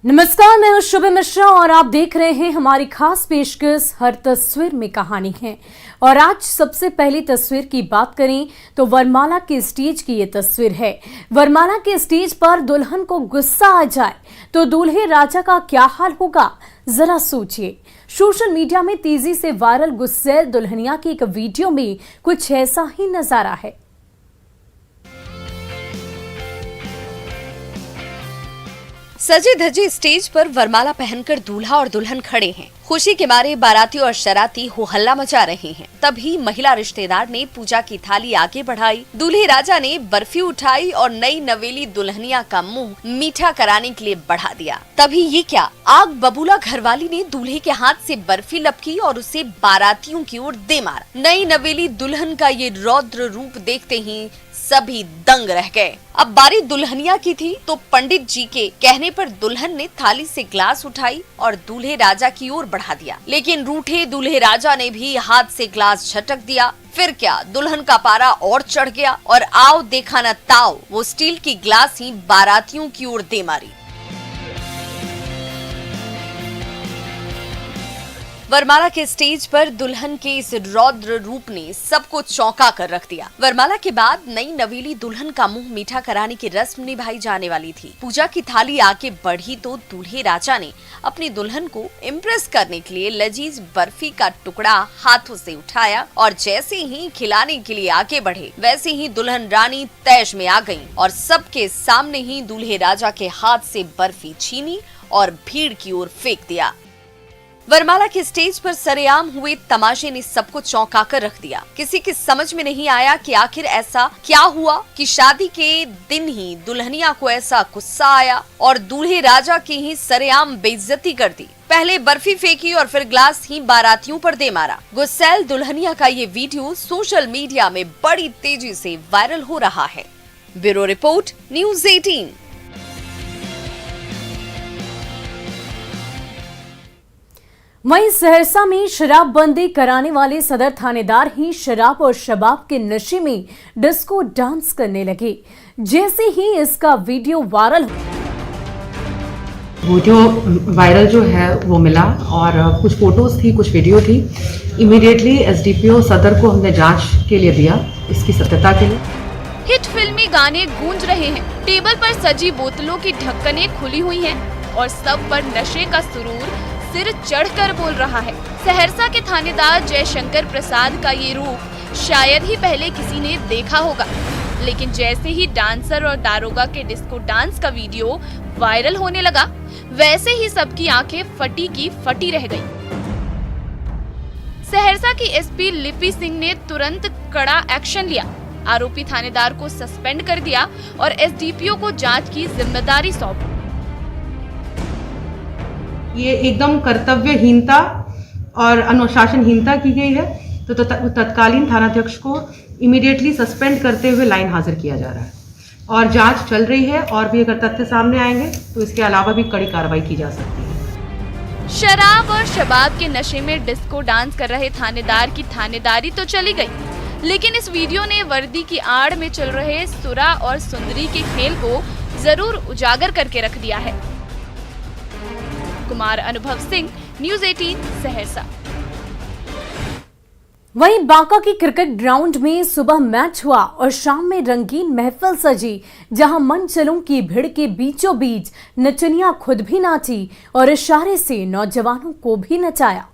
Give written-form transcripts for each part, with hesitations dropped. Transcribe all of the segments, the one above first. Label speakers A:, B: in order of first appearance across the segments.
A: नमस्कार, मैं हूं शुभ मिश्रा और आप देख रहे हैं हमारी खास पेशकश हर तस्वीर में कहानी है। और आज सबसे पहली तस्वीर की बात करें तो वरमाला के स्टेज की ये तस्वीर है। वरमाला के स्टेज पर दुल्हन को गुस्सा आ जाए तो दूल्हे राजा का क्या हाल होगा, जरा सोचिए। सोशल मीडिया में तेजी से वायरल गुस्सैल दुल्हनिया की एक वीडियो में कुछ ऐसा ही नजारा है।
B: सजे धजे स्टेज पर वरमाला पहनकर दूल्हा और दुल्हन खड़े हैं। खुशी के मारे बाराती और शराती हो हल्ला मचा रहे हैं। तभी महिला रिश्तेदार ने पूजा की थाली आगे बढ़ाई। दूल्हे राजा ने बर्फी उठाई और नई नवेली दुल्हनिया का मुंह मीठा कराने के लिए बढ़ा दिया। तभी ये क्या, आग बबूला घरवाली ने दूल्हे के हाथ से बर्फी लपकी और उसे बारातियों की ओर दे मारा। नई नवेली दुल्हन का ये रौद्र रूप देखते ही सभी दंग रह गए। अब बारी दुल्हनिया की थी तो पंडित जी के कहने पर दुल्हन ने थाली से ग्लास उठाई और दूल्हे राजा की ओर बढ़ा दिया। लेकिन रूठे दूल्हे राजा ने भी हाथ से ग्लास झटक दिया। फिर क्या, दुल्हन का पारा और चढ़ गया और आओ देखा न ताओ, वो स्टील की ग्लास ही बारातियों की ओर दे मारी। वरमाला के स्टेज पर दुल्हन के इस रौद्र रूप ने सबको चौंका कर रख दिया। वरमाला के बाद नई नवेली दुल्हन का मुंह मीठा कराने की रस्म निभाई जाने वाली थी। पूजा की थाली आगे बढ़ी तो दूल्हे राजा ने अपनी दुल्हन को इम्प्रेस करने के लिए लजीज बर्फी का टुकड़ा हाथों से उठाया और जैसे ही खिलाने के लिए आगे बढ़े वैसे ही दुल्हन रानी तैश में आ गयी और सबके सामने ही दूल्हे राजा के हाथ से बर्फी छीनी और भीड़ की ओर फेंक दिया। वरमाला के स्टेज पर सरेआम हुए तमाशे ने सबको चौंका कर रख दिया। किसी की समझ में नहीं आया कि आखिर ऐसा क्या हुआ कि शादी के दिन ही दुल्हनिया को ऐसा गुस्सा आया और दूल्हे राजा की ही सरेआम बेइज्जती कर दी। पहले बर्फी फेंकी और फिर ग्लास ही बारातियों पर दे मारा। गुस्सैल दुल्हनिया का ये वीडियो सोशल मीडिया में बड़ी तेजी से वायरल हो रहा है। Bureau report, news 18।
A: वहीं सहरसा में शराबबंदी कराने वाले सदर थानेदार ही शराब और शबाब के नशे में डिस्को डांस करने लगे। जैसे ही इसका वीडियो
C: वायरल जो है वो मिला और कुछ फोटोज थी, कुछ वीडियो थी। इमीडिएटली एसडीपीओ सदर को हमने जांच के लिए दिया, इसकी सत्यता के लिए।
D: हिट फिल्मी गाने गूंज रहे हैं, टेबल पर सजी बोतलों की ढक्कनें खुली हुई हैं और सब पर नशे का सुरूर सिर चढ़कर बोल रहा है। सहरसा के थानेदार जयशंकर प्रसाद का ये रूप शायद ही पहले किसी ने देखा होगा। लेकिन जैसे ही डांसर और दारोगा के डिस्को डांस का वीडियो वायरल होने लगा वैसे ही सबकी आंखें फटी की फटी रह गईं। सहरसा की एसपी लिपि सिंह ने तुरंत कड़ा एक्शन लिया। आरोपी थानेदार को सस्पेंड कर दिया और एसडीपीओ को जांच की जिम्मेदारी सौंपी।
C: ये एकदम कर्तव्यहीनता और अनुशासनहीनता की गई है, तो तत्कालीन थानाध्यक्ष को इमीडिएटली सस्पेंड करते हुए लाइन हाजिर किया जा रहा है और जांच चल रही है। और भी अगर तथ्य सामने आएंगे तो इसके अलावा भी कड़ी कार्रवाई की जा सकती है।
D: शराब और शबाब के नशे में डिस्को डांस कर रहे थानेदार की थानेदारी तो चली गई, लेकिन इस वीडियो ने वर्दी की आड़ में चल रहे सुरा और सुंदरी के खेल को जरूर उजागर करके रख दिया है। कुमार अनुभव सिंह, न्यूज़ 18 सहरसा।
A: वहीं बांका की क्रिकेट ग्राउंड में सुबह मैच हुआ और शाम में रंगीन महफिल सजी, जहां मनचलों की भीड़ के बीचों बीच नचनिया खुद भी नाची और इशारे से नौजवानों को भी नचाया।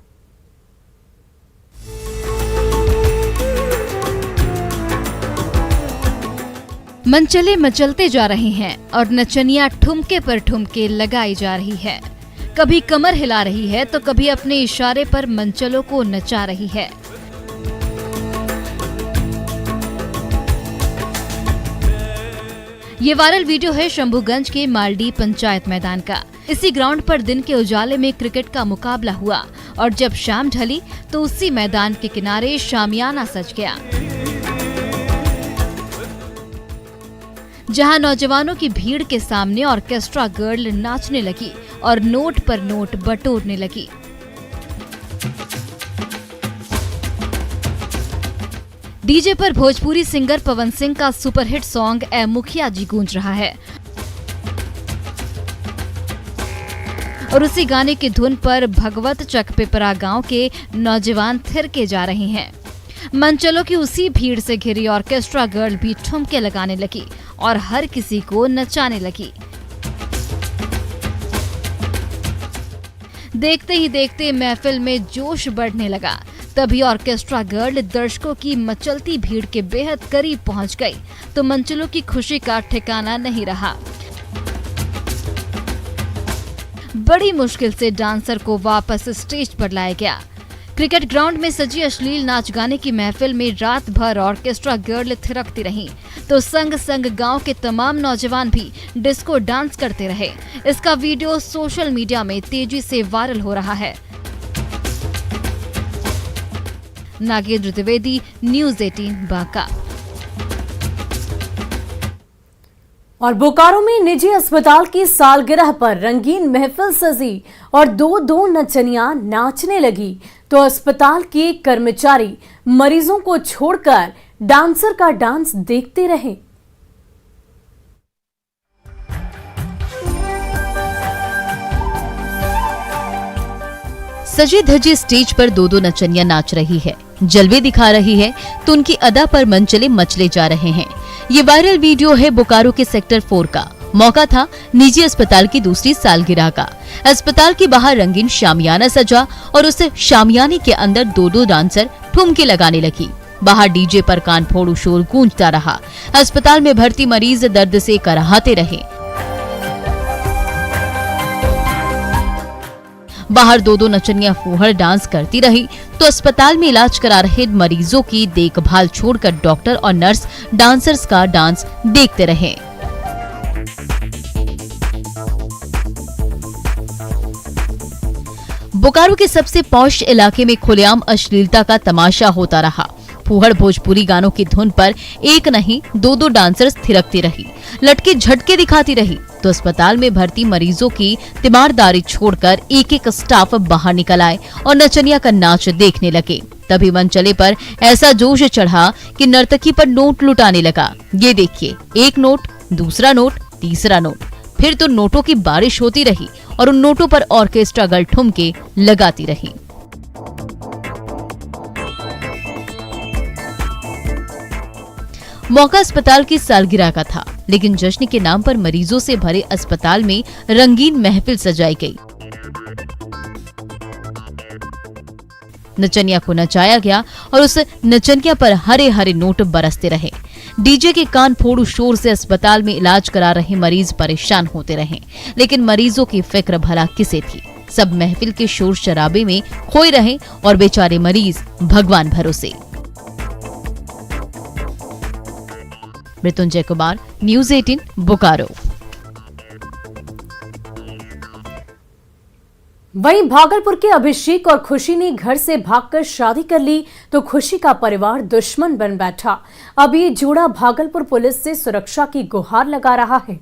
E: मनचले मचलते जा रहे हैं और नचनिया ठुमके पर ठुमके लगाई जा रही है। कभी कमर हिला रही है तो कभी अपने इशारे पर मनचलों को नचा रही है। ये वायरल वीडियो है शंभूगंज के मालडी पंचायत मैदान का। इसी ग्राउंड पर दिन के उजाले में क्रिकेट का मुकाबला हुआ और जब शाम ढली तो उसी मैदान के किनारे शामियाना सज गया, जहां नौजवानों की भीड़ के सामने ऑर्केस्ट्रा गर्ल नाचने लगी और नोट पर नोट बटोरने लगी। डीजे पर भोजपुरी सिंगर पवन सिंह का सुपरहिट सॉन्ग ए मुखिया जी गूंज रहा है। और उसी गाने की धुन पर भगवत चकपिपरा गांव के नौजवान थिरके जा रहे हैं। मंचलों की उसी भीड़ से घिरी ऑर्केस्ट्रा गर्ल भी ठुमके लगाने लगी और हर किसी को नचाने लगी। देखते ही देखते महफिल में जोश बढ़ने लगा। तभी ऑर्केस्ट्रा गर्ल दर्शकों की मचलती भीड़ के बेहद करीब पहुंच गई तो मंचलों की खुशी का ठिकाना नहीं रहा। बड़ी मुश्किल से डांसर को वापस स्टेज पर लाया गया। क्रिकेट ग्राउंड में सजी अश्लील नाच गाने की महफिल में रात भर ऑर्केस्ट्रा गर्ल थिरकती रहीं, तो संग संग गांव के तमाम नौजवान भी डिस्को डांस करते रहे। इसका वीडियो सोशल मीडिया में तेजी से वायरल हो रहा है। नागेंद्र द्विवेदी, न्यूज़ 18 बांका।
A: और बोकारो में निजी अस्पताल की सालगिरह पर रंगीन महफिल सजी और दो नचनियां नाचने लगी तो अस्पताल के कर्मचारी मरीजों को छोड़कर डांसर का डांस देखते रहे।
F: सजे धजे स्टेज पर दो नचनियां नाच रही है, जलवे दिखा रही है तो उनकी अदा पर मंचले मचले जा रहे हैं। ये वायरल वीडियो है बोकारो के सेक्टर 4 का। मौका था निजी अस्पताल की दूसरी सालगिरह का। अस्पताल के बाहर रंगीन शामियाना सजा और उस शामियाने के अंदर दो डांसर ठुमके लगाने लगी। बाहर डीजे पर कान फोड़ू शोर गूंजता रहा। अस्पताल में भर्ती मरीज दर्द से कराहते रहे। बाहर दो नचनियां फूहड़ डांस करती रही तो अस्पताल में इलाज करा रहे मरीजों की देखभाल छोड़कर डॉक्टर और नर्स डांसर्स का डांस देखते रहे। बोकारो के सबसे पॉश इलाके में खुलेआम अश्लीलता का तमाशा होता रहा। फूहड़ भोजपुरी गानों की धुन पर एक नहीं दो डांसर्स थिरकती रही, लटके झटके दिखाती रही तो अस्पताल में भर्ती मरीजों की तीमारदारी छोड़कर एक स्टाफ बाहर निकल आए और नचनिया का नाच देखने लगे। तभी मंचले पर ऐसा जोश चढ़ा कि नर्तकी पर नोट लुटाने लगा। ये देखिए, एक नोट, दूसरा नोट, तीसरा नोट, फिर तो नोटों की बारिश होती रही और उन नोटों पर ऑर्केस्ट्रा गर्ल ठुमके लगाती रही। मौका अस्पताल की सालगिरह का था, लेकिन जश्न के नाम पर मरीजों से भरे अस्पताल में रंगीन महफिल सजाई गई। नचनिया को नचाया गया और उस नचनिया पर हरे हरे नोट बरसते रहे। डीजे के कान फोड़ू शोर से अस्पताल में इलाज करा रहे मरीज परेशान होते रहे, लेकिन मरीजों की फिक्र भला किसे थी। सब महफिल के शोर शराबे में खोए रहे और बेचारे मरीज भगवान भरोसे। मृत्युंजय कुमार, न्यूज़ 18 बोकारो।
A: वहीं भागलपुर के अभिषेक और खुशी ने घर से भागकर शादी कर ली तो खुशी का परिवार दुश्मन बन बैठा। अब ये जोड़ा भागलपुर पुलिस से सुरक्षा की गुहार लगा रहा है।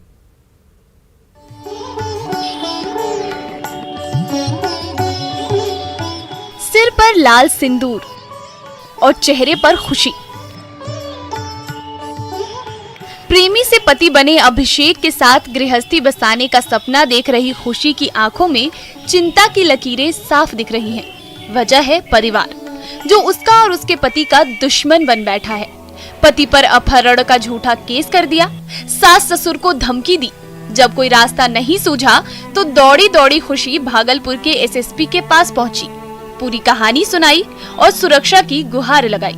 D: सिर पर लाल सिंदूर और चेहरे पर खुशी। प्रेमी से पति बने अभिषेक के साथ गृहस्थी बसाने का सपना देख रही खुशी की आंखों में चिंता की लकीरें साफ दिख रही हैं। वजह है परिवार, जो उसका और उसके पति का दुश्मन बन बैठा है। पति पर अपहरण का झूठा केस कर दिया, सास ससुर को धमकी दी। जब कोई रास्ता नहीं सूझा तो दौड़ी दौड़ी खुशी भागलपुर के एसएसपी के पास पहुंची, पूरी कहानी सुनाई और सुरक्षा की गुहार लगाई।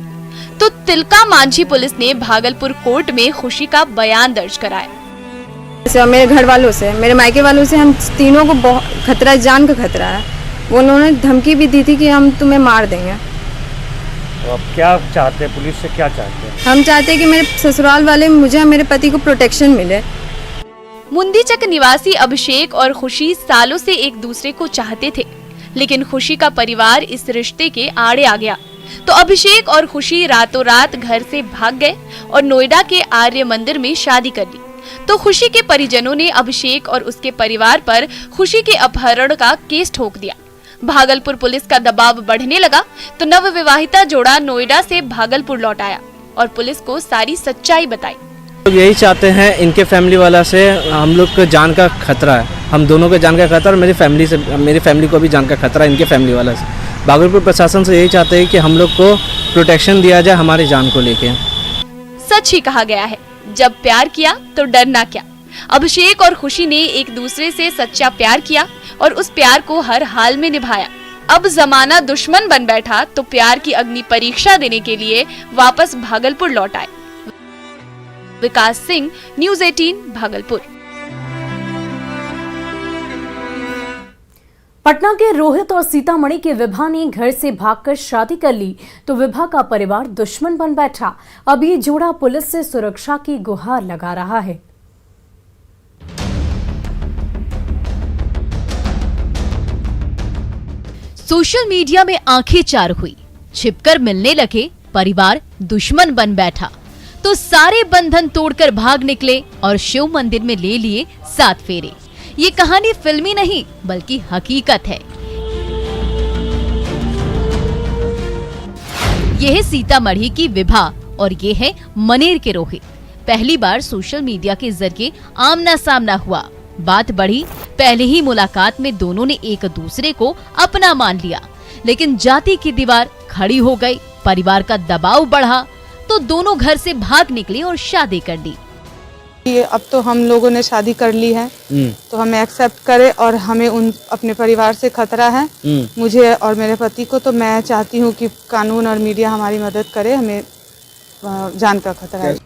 D: तो तिलका मांझी पुलिस ने भागलपुर कोर्ट में खुशी का बयान दर्ज कराया।
G: मेरे घर वालों से, मेरे मायके वालों से हम तीनों को बहुत खतरा, जान का खतरा है। वो उन्होंने धमकी भी दी थी कि हम तुम्हें मार देंगे।
H: तो अब क्या चाहते हैं, पुलिस से क्या चाहते हैं?
G: हम चाहते हैं कि मेरे ससुराल वाले मुझे, मेरे पति को प्रोटेक्शन मिले।
D: मुंदीचक निवासी अभिषेक और खुशी सालों से एक दूसरे को चाहते थे, लेकिन खुशी का परिवार इस रिश्ते के आड़े आ गया तो अभिषेक और खुशी रातों रात घर से भाग गए और नोएडा के आर्य मंदिर में शादी कर ली। तो खुशी के परिजनों ने अभिषेक और उसके परिवार पर खुशी के अपहरण का केस ठोक दिया। भागलपुर पुलिस का दबाव बढ़ने लगा तो नवविवाहिता जोड़ा नोएडा से भागलपुर लौट आया और पुलिस को सारी सच्चाई बताई।
H: यही चाहते हैं, इनके फैमिली वाला से हम लोग को जान का खतरा है।
I: हम दोनों को जान का खतरा और मेरी फैमिली को भी जान का खतरा इनके फैमिली वाला से। भागलपुर प्रशासन से यही चाहते हैं कि हम लोग को प्रोटेक्शन दिया जाए हमारी जान को लेके।
D: सच ही कहा गया है, जब प्यार किया तो डरना क्या। अभिषेक और खुशी ने एक दूसरे से सच्चा प्यार किया और उस प्यार को हर हाल में निभाया। अब जमाना दुश्मन बन बैठा तो प्यार की अग्नि परीक्षा देने के लिए वापस भागलपुर लौट आए। विकास सिंह, न्यूज़ 18 भागलपुर।
A: पटना के रोहित और सीतामढ़ी के विभा ने घर से भागकर शादी कर ली तो विभा का परिवार दुश्मन बन बैठा। अब ये जोड़ा पुलिस से सुरक्षा की गुहार लगा रहा है।
F: सोशल मीडिया में आंखें चार हुई, छिपकर मिलने लगे, परिवार दुश्मन बन बैठा तो सारे बंधन तोड़कर भाग निकले और शिव मंदिर में ले लिए 7 फेरे। ये कहानी फिल्मी नहीं बल्कि हकीकत है। यह है सीतामढ़ी की विभा और ये है मनेर के रोहित। पहली बार सोशल मीडिया के जरिए आमना सामना हुआ, बात बढ़ी। पहले ही मुलाकात में दोनों ने एक दूसरे को अपना मान लिया, लेकिन जाति की दीवार खड़ी हो गई, परिवार का दबाव बढ़ा तो दोनों घर से भाग निकले और शादी कर ली।
J: अब तो हम लोगों ने शादी कर ली है तो हमें एक्सेप्ट करे और हमें अपने परिवार से खतरा है, मुझे और मेरे पति को। तो मैं चाहती हूँ कि कानून और मीडिया हमारी मदद करे, हमें जान का खतरा है।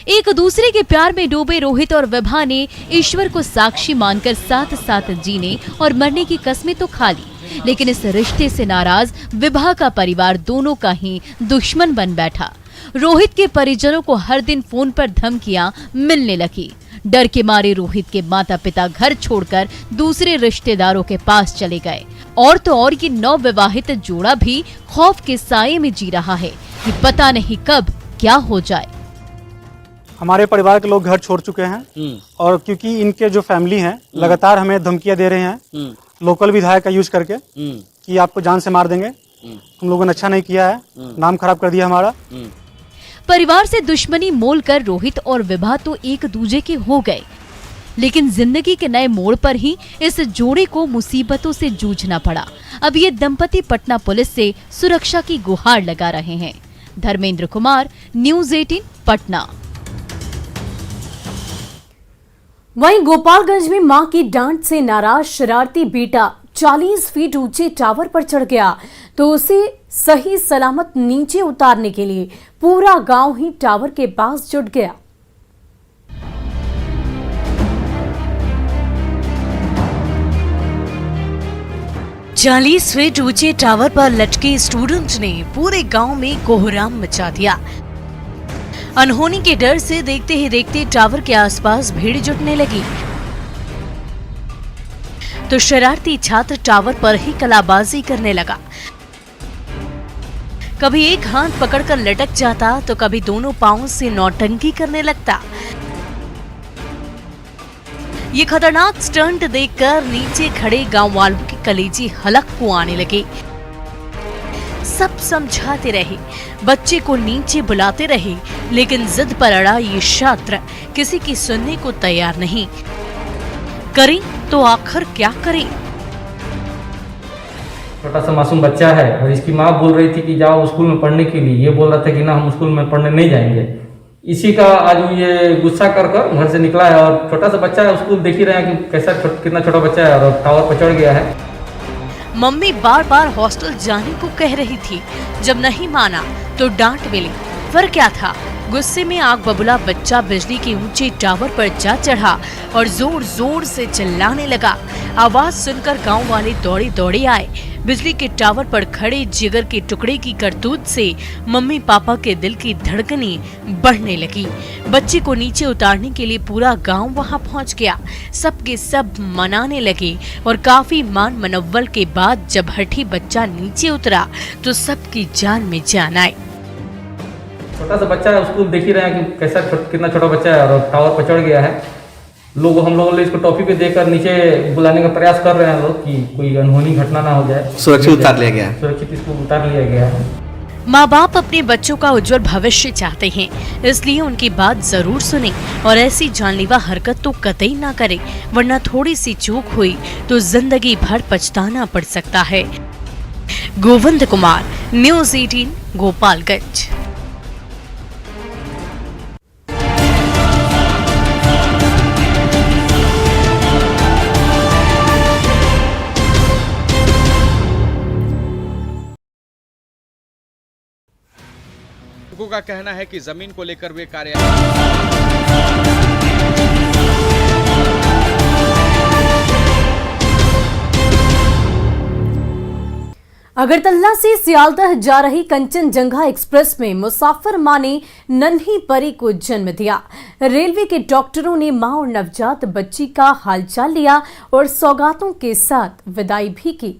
F: एक दूसरे के प्यार में डूबे रोहित और विभा ने ईश्वर को साक्षी मानकर साथ साथ जीने और मरने की कस्में तो खा ली, लेकिन इस रिश्ते से नाराज विभा का परिवार दोनों का ही दुश्मन बन बैठा। रोहित के परिजनों को हर दिन फोन पर धमकियां मिलने लगी। डर के मारे रोहित के माता पिता घर छोड़कर दूसरे रिश्तेदारों के पास चले गए। और तो और ये नवविवाहित जोड़ा भी खौफ के साये में जी रहा है कि पता नहीं कब क्या हो जाए।
K: हमारे परिवार के लोग घर छोड़ चुके हैं और क्योंकि इनके जो फैमिली हैं लगातार हमें धमकियां दे रहे हैं लोकल विधायक का यूज करके कि आपको जान से मार देंगे। तुम लोगों ने अच्छा नहीं किया है, नाम खराब कर दिया हमारा।
F: परिवार से दुश्मनी मोल कर रोहित और विभा तो एक दूजे के हो गए, लेकिन जिंदगी के नए मोड़ पर ही इस जोड़े को मुसीबतों से जूझना पड़ा। अब ये दंपति पटना पुलिस से सुरक्षा की गुहार लगा रहे हैं। धर्मेंद्र कुमार, न्यूज़ 18 पटना।
A: वहीं गोपालगंज में मां की डांट से नाराज शरारती बेटा 40 फीट ऊंचे टावर पर चढ़ गया तो उसे सही सलामत नीचे उतारने के लिए पूरा गांव ही टावर के पास जुट गया।
L: फीट ऊंचे टावर पर लटके स्टूडेंट ने पूरे गांव में कोहराम मचा दिया। अनहोनी के डर से देखते ही देखते टावर के आसपास भीड़ जुटने लगी तो शरारती छात्र टावर पर ही कलाबाजी करने लगा। कभी एक हाथ पकड़कर लटक जाता तो कभी दोनों पांवों से नौटंकी करने लगता। ये खतरनाक स्टंट देखकर नीचे खड़े गांव वालों की कलेजी हलक को आने लगे। सब समझाते रहे, बच्चे को नीचे बुलाते रहे, लेकिन जिद पर अड़ा ये छात्र किसी की सुनने को तैयार नहीं। करें तो आखिर क्या करें?
M: छोटा सा मासूम बच्चा है और इसकी माँ बोल रही थी कि जाओ स्कूल में पढ़ने के लिए। ये बोल रहा था कि ना हम स्कूल में पढ़ने नहीं जाएंगे। इसी का आज ये गुस्सा कर घर से निकला है और छोटा सा बच्चा है, स्कूल देख ही रहे हैं कि कैसा कितना छोटा बच्चा है और टावर पर चढ़ गया है।
L: मम्मी बार बार हॉस्टल जाने को कह रही थी, जब नहीं माना तो डांट मिली। फिर क्या था, गुस्से में आग बबूला बच्चा बिजली के ऊंचे टावर पर जा चढ़ा और जोर जोर से चिल्लाने लगा। आवाज सुनकर गांव वाले दौड़े दौड़े आए। बिजली के टावर पर खड़े जिगर के टुकड़े की करतूत से मम्मी पापा के दिल की धड़कनें बढ़ने लगी। बच्चे को नीचे उतारने के लिए पूरा गांव वहां पहुंच गया। सबके सब मनाने लगे और काफी मान मनव्वल के बाद जब हठी बच्चा नीचे उतरा तो सबकी जान में जान आई।
M: छोटा सा बच्चा है, स्कूल देख ही रहे हैं कि कैसा कितना छोटा बच्चा है और टावर पर चढ़ गया है। हम लोगों ने इसको टॉपी पे देकर नीचे बुलाने का प्रयास कर रहे हैं लोग कि कोई अनहोनी घटना ना हो जाए।
I: सुरक्षित उतार लिया गया है।
M: सुरक्षित इसको उतार लिया गया है।
L: माँ बाप अपने बच्चों का उज्जवल भविष्य चाहते हैं, इसलिए उनकी बात जरूर सुने और ऐसी जानलेवा हरकत तो कतई ना करें, वरना थोड़ी सी चूक हुई तो जिंदगी भर पछताना पड़ सकता है। गोविंद कुमार, न्यूज़ 18, गोपालगंज।
N: लोगों का कहना है कि जमीन को लेकर वे कार्य
A: अगरतला से सियालदह जा रही कंचनजंगा एक्सप्रेस में मुसाफिर मां ने नन्ही परी को जन्म दिया। रेलवे के डॉक्टरों ने मां और नवजात बच्ची का हालचाल लिया और सौगातों के साथ विदाई भी की।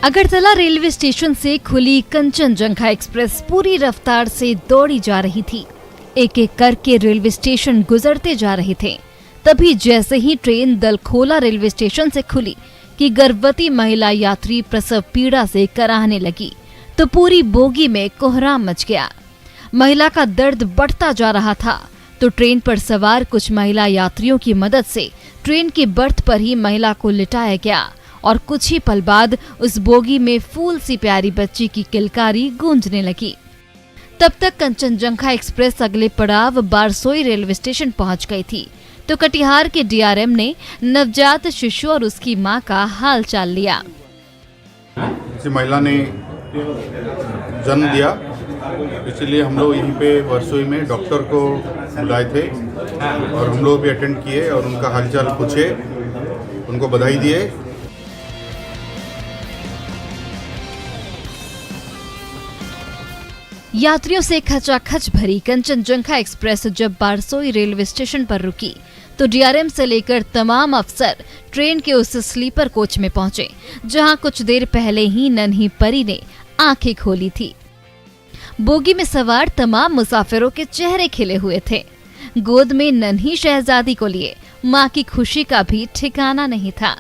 E: अगरतला रेलवे स्टेशन से खुली कंचनजंगा एक्सप्रेस पूरी रफ्तार से दौड़ी जा रही थी। एक एक करके रेलवे स्टेशन गुजरते जा रहे थे। तभी जैसे ही ट्रेन दलखोला रेलवे स्टेशन से खुली कि गर्भवती महिला यात्री प्रसव पीड़ा से कराहने लगी तो पूरी बोगी में कोहराम मच गया। महिला का दर्द बढ़ता जा रहा था तो ट्रेन पर सवार कुछ महिला यात्रियों की मदद से ट्रेन के बर्थ पर ही महिला को लिटाया गया और कुछ ही पल बाद उस बोगी में फूल सी प्यारी बच्ची की किलकारी गूंजने लगी। तब तक कंचनजंगा एक्सप्रेस अगले पड़ाव बारसोई रेलवे स्टेशन पहुंच गई थी तो कटिहार के डीआरएम ने नवजात शिशु और उसकी मां का हाल चाल लिया।
O: इसी महिला ने जन्म दिया, इसलिए हम लोग यहीं पे बारसोई में डॉक्टर को बुलाए थे और हम लोग भी अटेंड किए और उनका हालचाल पूछे, उनको बधाई दिए।
E: यात्रियों से खचाखच भरी कंचनजंगा एक्सप्रेस जब बारसोई रेलवे स्टेशन पर रुकी तो डीआरएम से लेकर तमाम अफसर ट्रेन के उस स्लीपर कोच में पहुंचे जहां कुछ देर पहले ही नन्ही परी ने आंखें खोली थी। बोगी में सवार तमाम मुसाफिरों के चेहरे खिले हुए थे। गोद में नन्ही शहजादी को लिए मां की खुशी का भी ठिकाना नहीं था।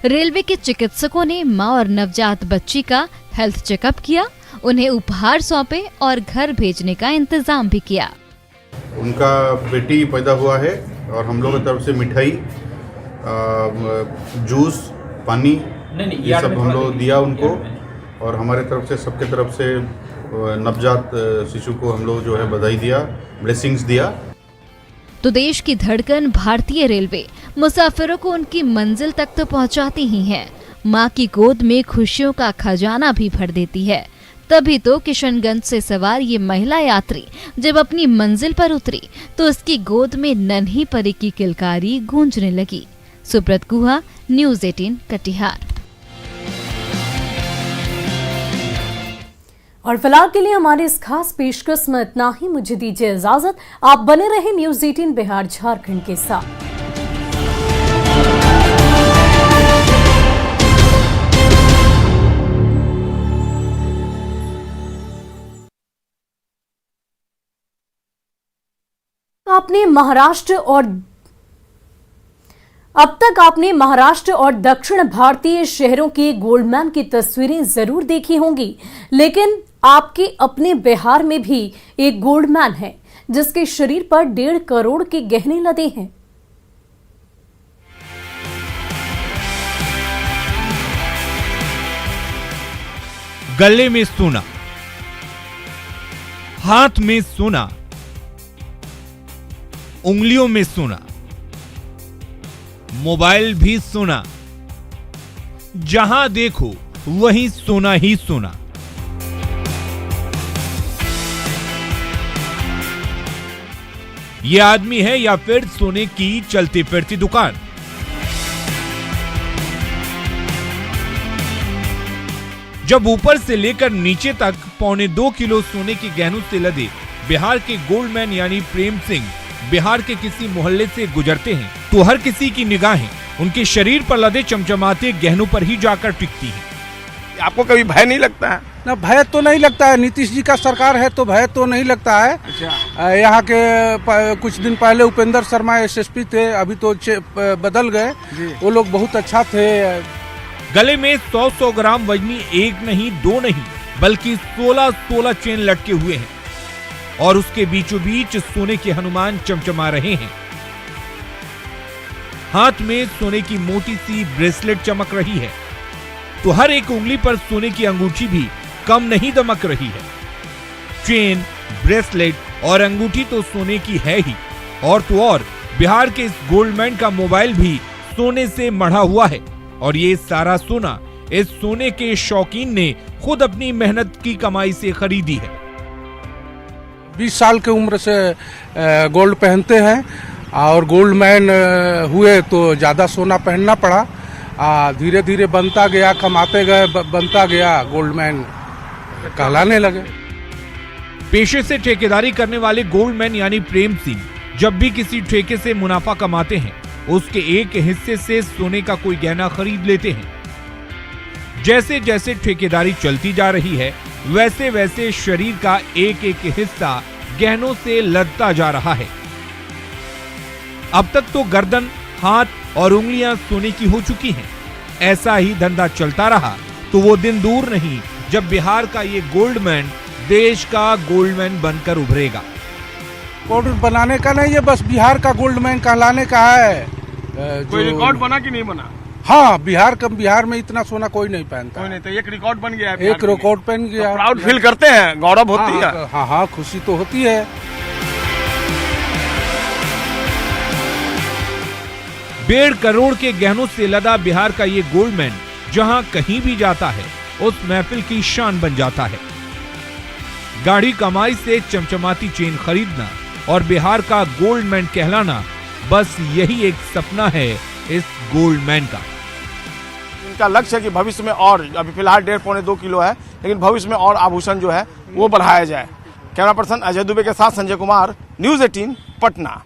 E: रेलवे के चिकित्सकों ने मां और नवजात बच्ची का हेल्थ चेकअप किया, उन्हें उपहार सौंपे और घर भेजने का इंतजाम भी किया।
O: उनका बेटी पैदा हुआ है और हम लोगों की तरफ से मिठाई, जूस, पानी ये सब हम लोग दिया उनको और हमारे तरफ से सबके तरफ से नवजात शिशु को हम लोग जो है बधाई दिया, ब्लेसिंग्स दिया।
E: तो देश की धड़कन भारतीय रेलवे मुसाफिरों को उनकी मंजिल तक तो पहुंचाती ही है, मां की गोद में खुशियों का खजाना भी भर देती है। तभी तो किशनगंज से सवार ये महिला यात्री जब अपनी मंजिल पर उतरी तो उसकी गोद में नन्ही परी की किलकारी गूंजने लगी। सुब्रत गुहा, न्यूज़ 18, कटिहार।
A: और फिलहाल के लिए हमारे इस खास पेशकश में इतना ही। मुझे दीजिए इजाजत। आप बने रहे न्यूज़ 18 बिहार झारखंड के साथ। अब तक आपने महाराष्ट्र और दक्षिण भारतीय शहरों के गोल्डमैन की तस्वीरें जरूर देखी होंगी, लेकिन आपके अपने बिहार में भी एक गोल्डमैन है जिसके शरीर पर 1.5 करोड़ के गहने लदे हैं।
P: गले में सोना, हाथ में सोना, उंगलियों में सोना, मोबाइल भी सोना, जहां देखो वहीं सोना ही सोना। यह आदमी है या फिर सोने की चलती फिरती दुकान? जब ऊपर से लेकर नीचे तक 1.25 किलो सोने के गहनों से लदे बिहार के गोल्डमैन यानी प्रेम सिंह बिहार के किसी मोहल्ले से गुजरते हैं तो हर किसी की निगाहें उनके शरीर पर लदे चमचमाते गहनों पर ही जाकर टिकती हैं।
Q: आपको कभी भय नहीं लगता है?
R: ना, भय तो नहीं लगता है। नीतीश जी का सरकार है तो भय तो नहीं लगता है। अच्छा। यहाँ के कुछ दिन पहले उपेंद्र शर्मा एसएसपी थे, अभी तो बदल गए। वो लोग बहुत अच्छा थे।
P: गले में 100-100 ग्राम वजनी एक नहीं दो नहीं बल्कि 16-16 चेन लटके हुए हैं और उसके बीचों बीच सोने के हनुमान चमचमा रहे हैं। हाथ में सोने की मोटी सी ब्रेसलेट चमक रही है तो हर एक उंगली पर सोने की अंगूठी भी कम नहीं दमक रही है। चेन, ब्रेसलेट और अंगूठी तो सोने की है ही, और तो और बिहार के इस गोल्डमैन का मोबाइल भी सोने से मढ़ा हुआ है और ये सारा सोना इस सोने के शौकीन ने खुद अपनी मेहनत की कमाई से खरीदी है।
R: 20 साल की उम्र से गोल्ड पहनते हैं और गोल्डमैन हुए तो ज़्यादा सोना पहनना पड़ा। धीरे धीरे बनता गया, कमाते गए, बनता गया, गोल्डमैन कहलाने लगे।
P: पेशे से ठेकेदारी करने वाले गोल्डमैन यानी प्रेम सिंह जब भी किसी ठेके से मुनाफा कमाते हैं उसके एक हिस्से से सोने का कोई गहना खरीद लेते हैं। जैसे जैसे ठेकेदारी चलती जा रही है वैसे वैसे शरीर का एक एक हिस्सा गहनों से लदता जा रहा है। अब तक तो गर्दन, हाथ और उंगलियां सोने की हो चुकी हैं। ऐसा ही धंधा चलता रहा तो वो दिन दूर नहीं जब बिहार का ये गोल्डमैन देश का गोल्डमैन बनकर उभरेगा।
R: गोल्ड बनाने का नहीं, ये बस बिहार का गोल्डमैन कहलाने का है।
Q: कोई रिकॉर्ड बना कि नहीं बना?
R: हाँ, बिहार में इतना सोना कोई नहीं पहनता।
Q: कोई नहीं, तो एक रिकॉर्ड बन गया है।
R: एक रिकॉर्ड बन गया।
Q: प्राउड फील करते हैं, गौरव होती है।
R: हाँ, खुशी तो होती है।
P: 1.5 करोड़ के गहनों से लदा बिहार का ये गोल्डमैन जहां कहीं भी जाता है उस महफिल की शान बन जाता है। गाढ़ी कमाई से चमचमाती चेन खरीदना और बिहार का गोल्डमैन कहलाना, बस यही एक सपना है इस गोल्डमैन का।
Q: इनका लक्ष्य है कि भविष्य में और, अभी फिलहाल 1.5-2 किलो है, लेकिन भविष्य में और आभूषण जो है वो बढ़ाया जाए। कैमरा पर्सन अजय दुबे के साथ संजय कुमार, न्यूज़ 18 पटना।